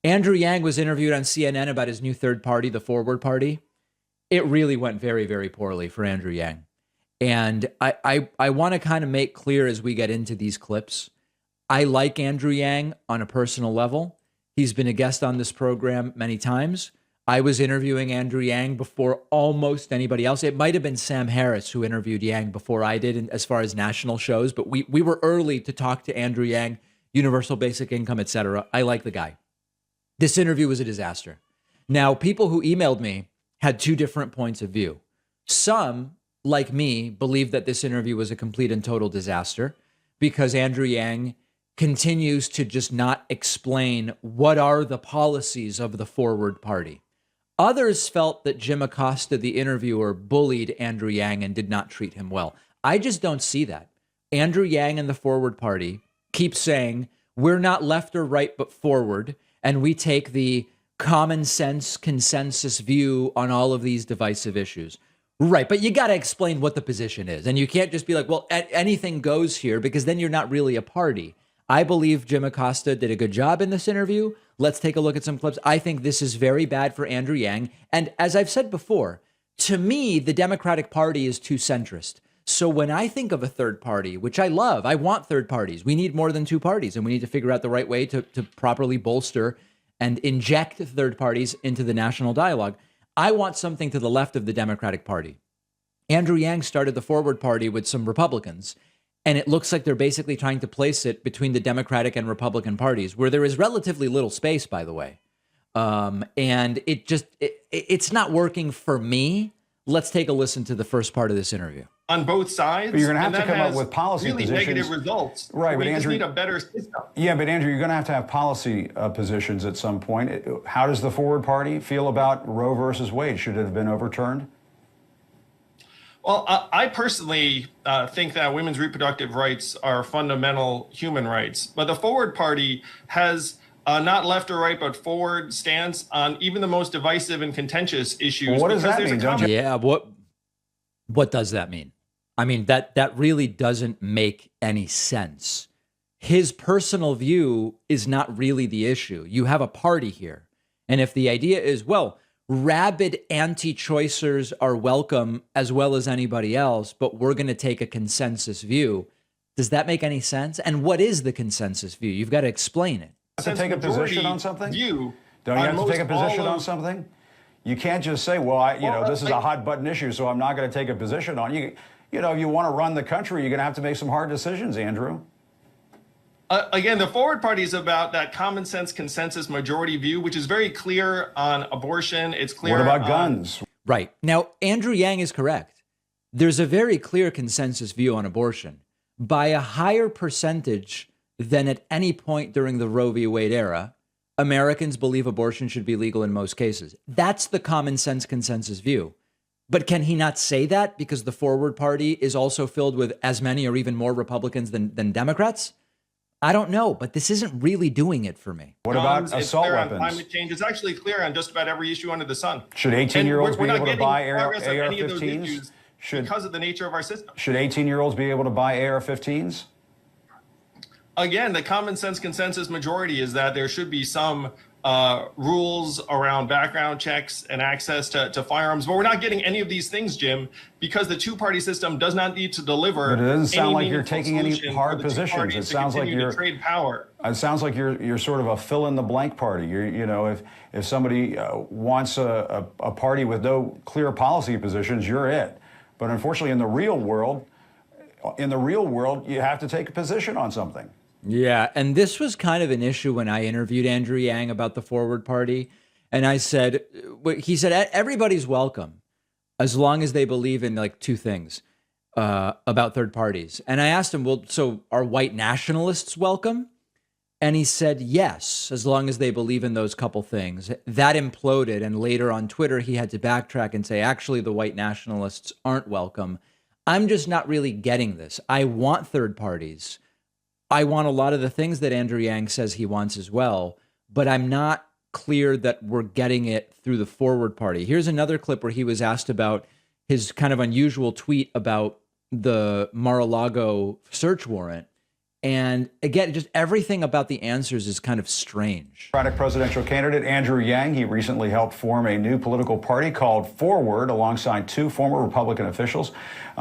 Andrew Yang was interviewed on CNN about his new third party, the Forward Party. It really went very, very poorly for Andrew Yang. And I want to kind of make clear as we get into these clips, I like Andrew Yang on a personal level. He's been a guest on this program many times. I was interviewing Andrew Yang before almost anybody else. It might have been Sam Harris who interviewed Yang before I did as far as national shows, but we were early to talk to Andrew Yang, universal basic income, etc. I like the guy. This interview was a disaster. Now, people who emailed me had two different points of view. Some, like me, believe that this interview was a complete and total disaster because Andrew Yang continues to just not explain what are the policies of the Forward Party. Others felt that Jim Acosta, the interviewer, bullied Andrew Yang and did not treat him well. I just don't see that. Andrew Yang and the Forward Party keep saying, we're not left or right, but forward, and we take the common sense consensus view on all of these divisive issues. Right, but you got to explain what the position is. And you can't just be like, well, anything goes here, because then you're not really a party. I believe Jim Acosta did a good job in this interview. Let's take a look at some clips. I think this is very bad for Andrew Yang. And as I've said before, to me, the Democratic Party is too centrist. So when I think of a third party, which I love, I want third parties. We need more than two parties, and we need to figure out the right way to properly bolster and inject third parties into the national dialogue. I want something to the left of the Democratic Party. Andrew Yang started the Forward Party with some Republicans, and it looks like they're basically trying to place it between the Democratic and Republican parties, where there is relatively little space, by the way. And it's not working for me. Let's take a listen to the first part of this interview. On both sides, but you're going to have to come up with policy really positions. Negative results. Right, we but just Andrew, need a better system. Yeah, but Andrew, you're going to have policy positions at some point. How does the Forward Party feel about Roe versus Wade? Should it have been overturned? Well, I personally think that women's reproductive rights are fundamental human rights. But the Forward Party has not left or right, but forward stance on even the most divisive and contentious issues. Well, what does that mean, don't you? Yeah, what does that mean? I mean, that really doesn't make any sense. His personal view is not really the issue. You have a party here. And if the idea is, well, rabid anti-choicers are welcome as well as anybody else, but we're going to take a consensus view, does that make any sense? And what is the consensus view? You've got to explain it. To take a position on something? Don't you have to take a position on something? You can't just say, well, this is a hot button issue, so I'm not going to take a position on it. You know, if you want to run the country, you're going to have to make some hard decisions, Andrew. Again, the Forward Party is about that common sense consensus majority view, which is very clear on abortion. It's clear. What about guns? Right. Now, Andrew Yang is correct. There's a very clear consensus view on abortion by a higher percentage than at any point during the Roe v. Wade era. Americans believe abortion should be legal in most cases. That's the common sense consensus view. But can he not say that because the Forward Party is also filled with as many or even more Republicans than Democrats? I don't know, but this isn't really doing it for me. What about assault weapons? Climate change. It's actually clear on just about every issue under the sun. Should 18-year-olds be able to buy AR-15s? Because of the nature of our system. Should 18-year-olds be able to buy AR-15s? Again, the common sense consensus majority is that there should be some rules around background checks and access to firearms. But we're not getting any of these things, Jim, because the two-party system does not need to deliver. But it doesn't sound like you're taking any hard positions. It sounds like you're trade power. It sounds like you're sort of a fill-in-the-blank party. If somebody wants a party with no clear policy positions, you're it. But unfortunately, in the real world, you have to take a position on something. Yeah, and this was kind of an issue when I interviewed Andrew Yang about the Forward Party. And he said, everybody's welcome as long as they believe in like two things about third parties. And I asked him, well, so are white nationalists welcome? And he said, yes, as long as they believe in those couple things. That imploded. And later on Twitter, he had to backtrack and say, actually, the white nationalists aren't welcome. I'm just not really getting this. I want third parties. I want a lot of the things that Andrew Yang says he wants as well, but I'm not clear that we're getting it through the Forward Party. Here's another clip where he was asked about his kind of unusual tweet about the Mar-a-Lago search warrant. And again, just everything about the answers is kind of strange. Democratic presidential candidate Andrew Yang, he recently helped form a new political party called Forward alongside two former Republican officials.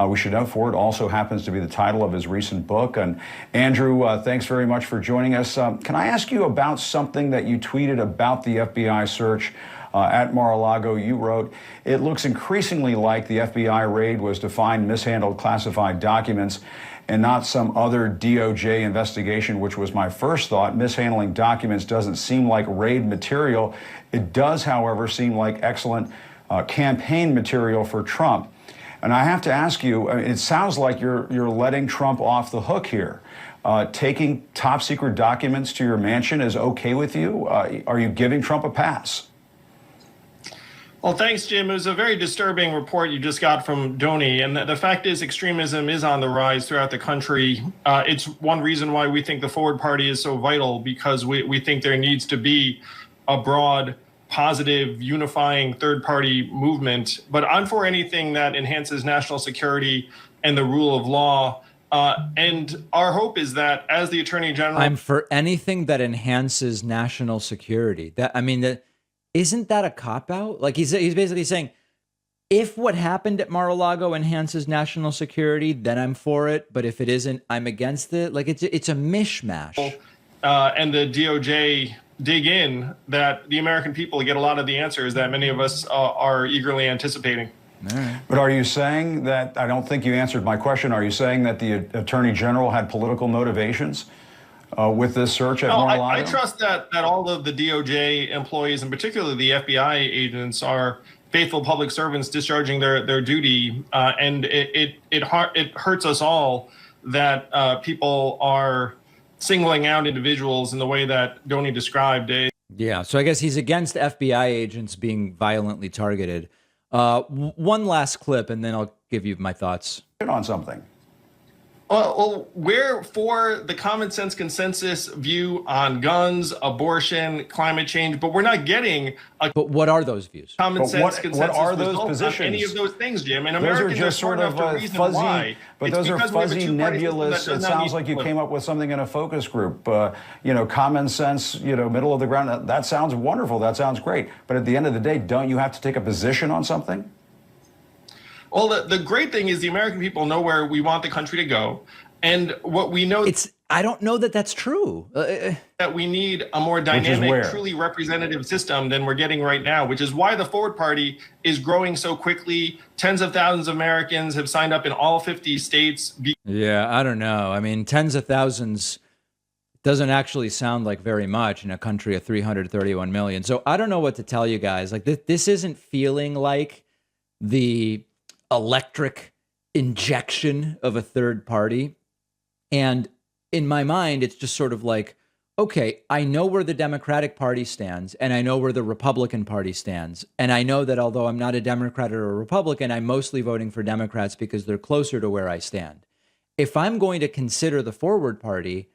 We should note Forward also happens to be the title of his recent book. And Andrew, thanks very much for joining us. Can I ask you about something that you tweeted about the FBI search at Mar-a-Lago? You wrote, "It looks increasingly like the FBI raid was to find mishandled classified documents and not some other DOJ investigation," which was my first thought. Mishandling documents doesn't seem like raid material. It does, however, seem like excellent campaign material for Trump. And I have to ask you, it sounds like you're letting Trump off the hook here. Taking top secret documents to your mansion is okay with you? Are you giving Trump a pass? Well, thanks, Jim. It was a very disturbing report you just got from Donny. And the fact is, extremism is on the rise throughout the country. It's one reason why we think the Forward Party is so vital, because we think there needs to be a broad, positive, unifying third-party movement. But I'm for anything that enhances national security and the rule of law. And our hope is that as the Attorney General... I'm for anything that enhances national security. Isn't that a cop-out? Like he's basically saying, if what happened at Mar-a-Lago enhances national security, then I'm for it. But if it isn't, I'm against it. Like it's a mishmash. And the DOJ dig in, that the American people get a lot of the answers that many of us are eagerly anticipating. All right. But are you saying that, I don't think you answered my question, are you saying that the Attorney General had political motivations with this search at Mar-a-Lago? I trust that all of the DOJ employees, and particularly the FBI agents, are faithful public servants discharging their duty. And it hurts us all that people are singling out individuals in the way that Donny described. Yeah, so I guess he's against FBI agents being violently targeted. One last clip, and then I'll give you my thoughts. On something. Well, we're for the common sense consensus view on guns, abortion, climate change, but we're not getting a... But what are those views? Common sense consensus what are those positions? On any of those things, Jim. And those Americans are just sort of fuzzy, why. But those are fuzzy, nebulous. It sounds like you came up with something in a focus group. Common sense, middle of the ground. That sounds wonderful. That sounds great. But at the end of the day, don't you have to take a position on something? Well, the great thing is the American people know where we want the country to go. And what we know... I don't know that that's true. That we need a more dynamic, truly representative system than we're getting right now, which is why the Forward Party is growing so quickly. Tens of thousands of Americans have signed up in all 50 states. Yeah, I don't know. I mean, tens of thousands doesn't actually sound like very much in a country of 331 million. So I don't know what to tell you guys. Like this isn't feeling like the electric injection of a third party. And in my mind, it's just sort of like, okay, I know where the Democratic Party stands, and I know where the Republican Party stands. And I know that although I'm not a Democrat or a Republican, I'm mostly voting for Democrats because they're closer to where I stand. If I'm going to consider the Forward Party,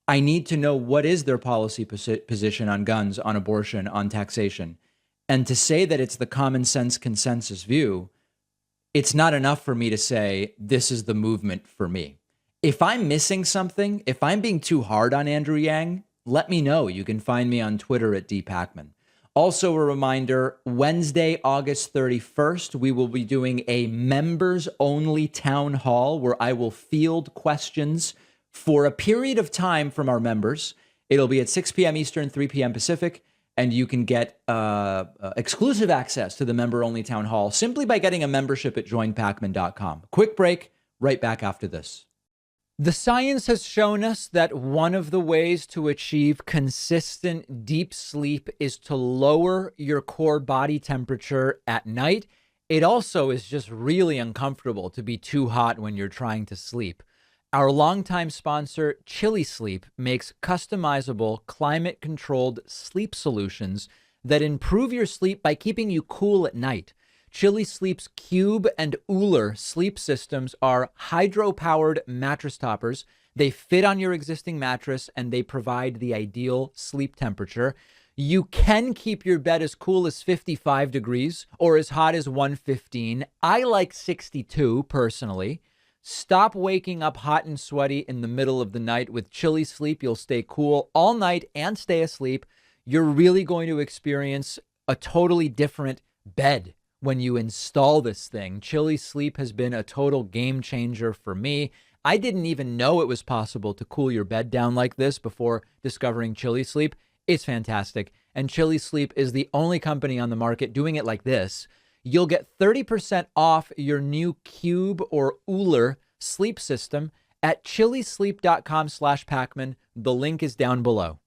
I need to know what is their policy position on guns, on abortion, on taxation. And to say that it's the common sense consensus view, it's not enough for me to say this is the movement for me. If I'm missing something, if I'm being too hard on Andrew Yang, let me know. You can find me on Twitter at @dpacman. Also, a reminder, Wednesday, August 31st, we will be doing a members-only town hall where I will field questions for a period of time from our members. It'll be at 6 p.m. Eastern, 3 p.m. Pacific. And you can get exclusive access to the member-only town hall simply by getting a membership at joinpacman.com. Quick break, right back after this. The science has shown us that one of the ways to achieve consistent deep sleep is to lower your core body temperature at night. It also is just really uncomfortable to be too hot when you're trying to sleep. Our longtime sponsor, Chili Sleep, makes customizable, climate-controlled sleep solutions that improve your sleep by keeping you cool at night. Chili Sleep's Cube and Uller sleep systems are hydro-powered mattress toppers. They fit on your existing mattress, and they provide the ideal sleep temperature. You can keep your bed as cool as 55 degrees or as hot as 115. I like 62, personally. Stop waking up hot and sweaty in the middle of the night. With Chili Sleep, you'll stay cool all night and stay asleep. You're really going to experience a totally different bed when you install this thing. Chili Sleep has been a total game changer for me. I didn't even know it was possible to cool your bed down like this before discovering Chili Sleep. It's fantastic. And Chili Sleep is the only company on the market doing it like this. You'll get 30% off your new Cube or Uller sleep system at chilisleep.com/Pacman. The link is down below.